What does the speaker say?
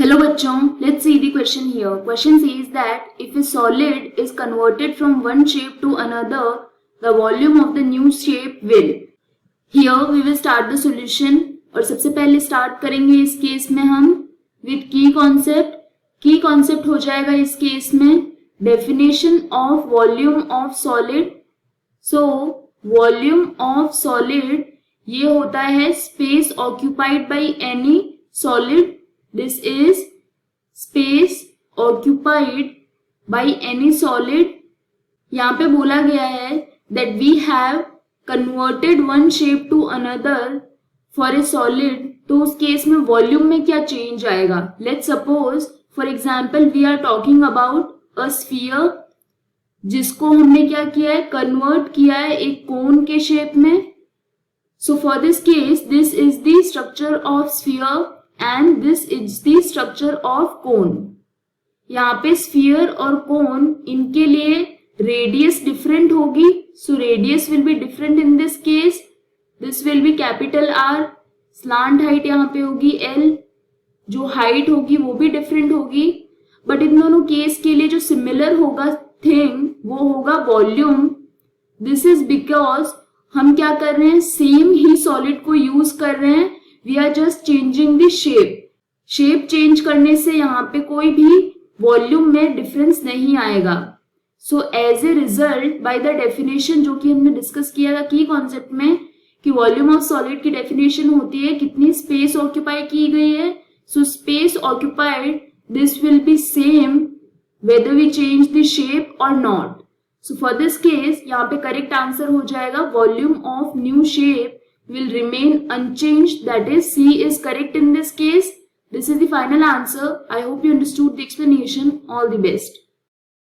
Hello बच्चों, let's see the question here. Question says that if a solid is converted from one shape to another, the volume of the new shape will. Here we will start the solution. और सबसे पहले start करेंगे इस case में हम with key concept. की concept हो जाएगा इस केस में definition of volume of solid. So volume of solid ये होता है space occupied by any solid. This is space occupied by any solid. यहाँ पे बोला गया है that we have converted one shape to another for a solid. तो उस केस में वॉल्यूम में क्या चेंज आएगा. Let's suppose for example we are talking about a sphere जिसको हमने क्या किया है, कन्वर्ट किया है एक कोन के शेप में. So for this case this is the structure of sphere and this is the structure of cone. यहाँ पे sphere और cone इनके लिए radius different होगी. So radius will be different in this case. This will be capital R. Slant height यहाँ पे होगी L. जो height होगी वो भी different होगी. But इन दोनों केस के लिए जो similar होगा thing वो होगा volume. This is because हम क्या कर रहे हैं, सेम ही सॉलिड को यूज कर रहे हैं. We are just changing the shape. Shape change करने से यहाँ पे कोई भी वॉल्यूम में डिफरेंस नहीं आएगा. So as a result by the definition जो कि हमने डिस्कस किया था की कॉन्सेप्ट में कि वॉल्यूम ऑफ सॉलिड की डेफिनेशन होती है कितनी स्पेस ऑक्यूपाई की गई है. So space occupied this will be same whether we change the shape और not. So for this case यहाँ पे करेक्ट आंसर हो जाएगा volume of new shape will remain unchanged, that is C is correct in this case. This is the final answer. I hope you understood the explanation. All the best.